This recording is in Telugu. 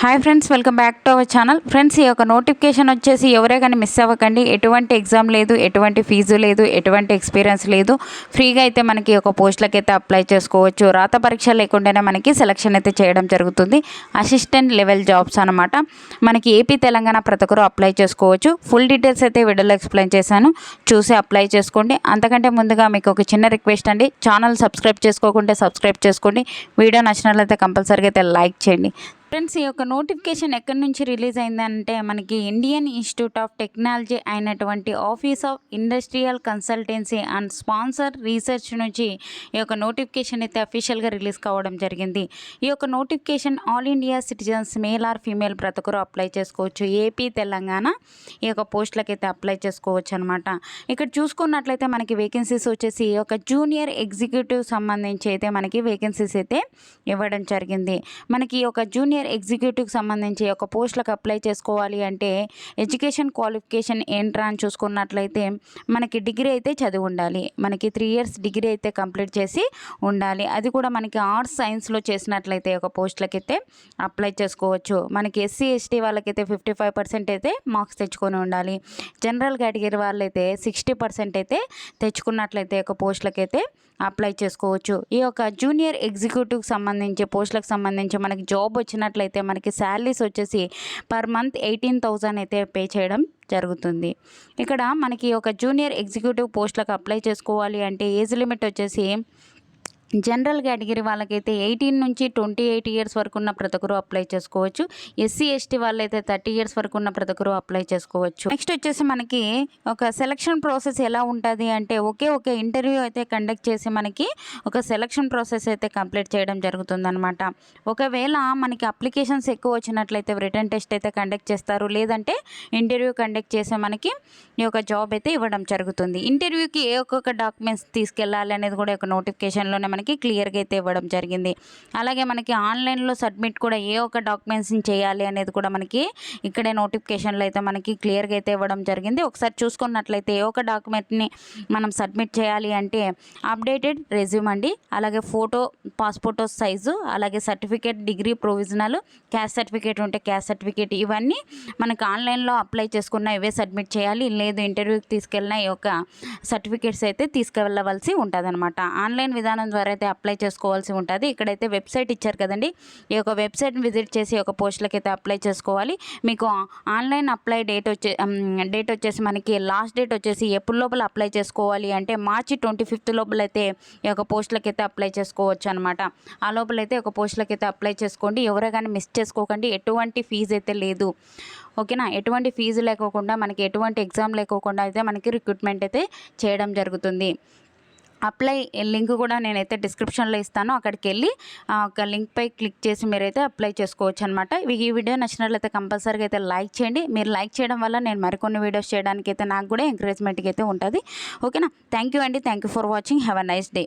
Hi friends, welcome back to our channel. Friends, ఈ యొక్క నోటిఫికేషన్ వచ్చేసి ఎవరే కానీ మిస్ అవ్వకండి. ఎటువంటి ఎగ్జామ్ లేదు, ఎటువంటి ఫీజు లేదు, ఎటువంటి ఎక్స్పీరియన్స్ లేదు. ఫ్రీగా అయితే మనకి ఒక పోస్టులకి అయితే అప్లై చేసుకోవచ్చు. రాత పరీక్ష లేకుండానే మనకి సెలక్షన్ అయితే చేయడం జరుగుతుంది. అసిస్టెంట్ లెవెల్ జాబ్స్ అనమాట. మనకి ఏపీ తెలంగాణ ప్రతి ఒక్కరు అప్లై చేసుకోవచ్చు. ఫుల్ డీటెయిల్స్ అయితే వీడియోలో ఎక్స్ప్లెయిన్ చేశాను, చూసి అప్లై చేసుకోండి. అంతకంటే ముందుగా మీకు ఒక చిన్న రిక్వెస్ట్ అండి, ఛానల్ సబ్స్క్రైబ్ చేసుకోకుంటే సబ్స్క్రైబ్ చేసుకోండి. వీడియో నచ్చినట్లయితే కంపల్సరీగా అయితే లైక్ చేయండి. ఫ్రెండ్స్, ఈ యొక్క నోటిఫికేషన్ ఎక్కడి నుంచి రిలీజ్ అయిందంటే మనకి ఇండియన్ ఇన్స్టిట్యూట్ ఆఫ్ టెక్నాలజీ అయినటువంటి office of industrial consultancy and sponsor research నుంచి ఈ యొక్క నోటిఫికేషన్ అయితే అఫీషియల్గా రిలీజ్ కావడం జరిగింది. ఈ యొక్క notification all India citizens male or female ప్రతి ఒక్కరు అప్లై చేసుకోవచ్చు. ఏపీ తెలంగాణ ఈ యొక్క పోస్టులకు అయితే అప్లై చేసుకోవచ్చు అనమాట. ఇక్కడ చూసుకున్నట్లయితే మనకి వేకెన్సీస్ వచ్చేసి ఈ యొక్క జూనియర్ ఎగ్జిక్యూటివ్ సంబంధించి అయితే మనకి వేకెన్సీస్ అయితే ఇవ్వడం జరిగింది. మనకి ఈ యొక్క జూనియర్ ఎగ్జిక్యూటివ్కి సంబంధించి ఒక పోస్టులకు అప్లై చేసుకోవాలి అంటే ఎడ్యుకేషన్ క్వాలిఫికేషన్ ఏంట్రా అని చూసుకున్నట్లయితే మనకి డిగ్రీ అయితే చదివి ఉండాలి. మనకి 3 years డిగ్రీ అయితే కంప్లీట్ చేసి ఉండాలి. అది కూడా మనకి ఆర్ట్స్ సైన్స్లో చేసినట్లయితే ఒక పోస్టులకి అయితే అప్లై చేసుకోవచ్చు. మనకి ఎస్సీ ఎస్టీ వాళ్ళకైతే 55% అయితే మార్క్స్ తెచ్చుకొని ఉండాలి. జనరల్ కేటగిరీ వాళ్ళైతే 60% అయితే తెచ్చుకున్నట్లయితే ఒక పోస్టులకి అయితే అప్లై చేసుకోవచ్చు. ఈ యొక్క జూనియర్ ఎగ్జిక్యూటివ్కి సంబంధించి పోస్టులకు సంబంధించి మనకి జాబ్ వచ్చినట్లయితే మనకి శాలరీస్ వచ్చేసి పర్ మంత్ 18,000 అయితే పే చేయడం జరుగుతుంది. ఇక్కడ మనకి ఒక జూనియర్ ఎగ్జిక్యూటివ్ పోస్టులకు అప్లై చేసుకోవాలి అంటే ఏజ్ లిమిట్ వచ్చేసి జనరల్ కేటగిరీ వాళ్ళకైతే 18 నుంచి 28 years వరకు ఉన్న ప్రతి ఒక్కరు అప్లై చేసుకోవచ్చు. ఎస్సీ ఎస్టీ వాళ్ళైతే 30 years వరకు ఉన్న ప్రతి ఒక్కరు అప్లై చేసుకోవచ్చు. నెక్స్ట్ వచ్చేసి మనకి ఒక సెలక్షన్ ప్రాసెస్ ఎలా ఉంటుంది అంటే ఒకే ఇంటర్వ్యూ అయితే కండక్ట్ చేసి మనకి ఒక సెలక్షన్ ప్రాసెస్ అయితే కంప్లీట్ చేయడం జరుగుతుందన్నమాట. ఒకవేళ మనకి అప్లికేషన్స్ ఎక్కువ వచ్చినట్లయితే రిటర్న్ టెస్ట్ అయితే కండక్ట్ చేస్తారు, లేదంటే ఇంటర్వ్యూ కండక్ట్ చేసి మనకి ఈ యొక్క జాబ్ అయితే ఇవ్వడం జరుగుతుంది. ఇంటర్వ్యూకి ఏ ఒక్కొక్క డాక్యుమెంట్స్ తీసుకెళ్ళాలి అనేది కూడా ఒక నోటిఫికేషన్లోనే మనకి క్లియర్గా అయితే ఇవ్వడం జరిగింది. అలాగే మనకి ఆన్లైన్లో సబ్మిట్ కూడా ఏ ఒక్క డాక్యుమెంట్స్ని చేయాలి అనేది కూడా మనకి ఇక్కడే నోటిఫికేషన్లో అయితే మనకి క్లియర్గా అయితే ఇవ్వడం జరిగింది. ఒకసారి చూసుకున్నట్లయితే ఏ ఒక్క డాక్యుమెంట్ని మనం సబ్మిట్ చేయాలి అంటే అప్డేటెడ్ రెజ్యూమ్ అండి, అలాగే ఫోటో పాస్పోర్ట్ సైజు, అలాగే certificate, degree provisional, caste certificate ఉంటే క్యాస్ట్ సర్టిఫికేట్, ఇవన్నీ మనకి ఆన్లైన్లో అప్లై చేసుకున్న ఇవే సబ్మిట్ చేయాలి. లేదు ఇంటర్వ్యూకి తీసుకెళ్ళిన ఈ యొక్క సర్టిఫికేట్స్ అయితే తీసుకెళ్ళవలసి ఉంటుంది అనమాట. ఆన్లైన్ విధానం ద్వారా అయితే అప్లై చేసుకోవాల్సి ఉంటుంది. ఇక్కడైతే వెబ్సైట్ ఇచ్చారు కదండి, ఈ యొక్క వెబ్సైట్ని విజిట్ చేసి ఒక పోస్టులకి అయితే అప్లై చేసుకోవాలి. మీకు ఆన్లైన్ అప్లై డేట్ వచ్చేసి మనకి లాస్ట్ డేట్ వచ్చేసి ఎప్పుడు లోపల అప్లై చేసుకోవాలి అంటే మార్చి 25 లోపల అయితే ఈ యొక్క పోస్టులకి అయితే అప్లై చేసుకోవచ్చు అనమాట. ఆ లోపల అయితే ఒక పోస్టులకి అయితే అప్లై చేసుకోండి. ఎవరే కానీ మిస్ చేసుకోకండి. ఎటువంటి ఫీజు అయితే లేదు, ఓకేనా. ఎటువంటి ఫీజు లేకోకుండా మనకి ఎటువంటి ఎగ్జామ్ లేకోకుండా అయితే మనకి రిక్రూట్మెంట్ అయితే చేయడం జరుగుతుంది. అప్లై లింక్ కూడా నేనైతే డిస్క్రిప్షన్లో ఇస్తాను, అక్కడికి వెళ్ళి ఒక లింక్పై క్లిక్ చేసి మీరైతే అప్లై చేసుకోవచ్చు అనమాట. ఈ వీడియో నచ్చినట్లయితే కంపల్సరీగా అయితే లైక్ చేయండి. మీరు లైక్ చేయడం వల్ల నేను మరికొన్ని వీడియోస్ చేయడానికి అయితే నాకు కూడా ఎంకరేజ్మెంట్గా అయితే ఉంటుంది, ఓకేనా. థ్యాంక్ యూ అండి, thank you for watching. Have a nice day.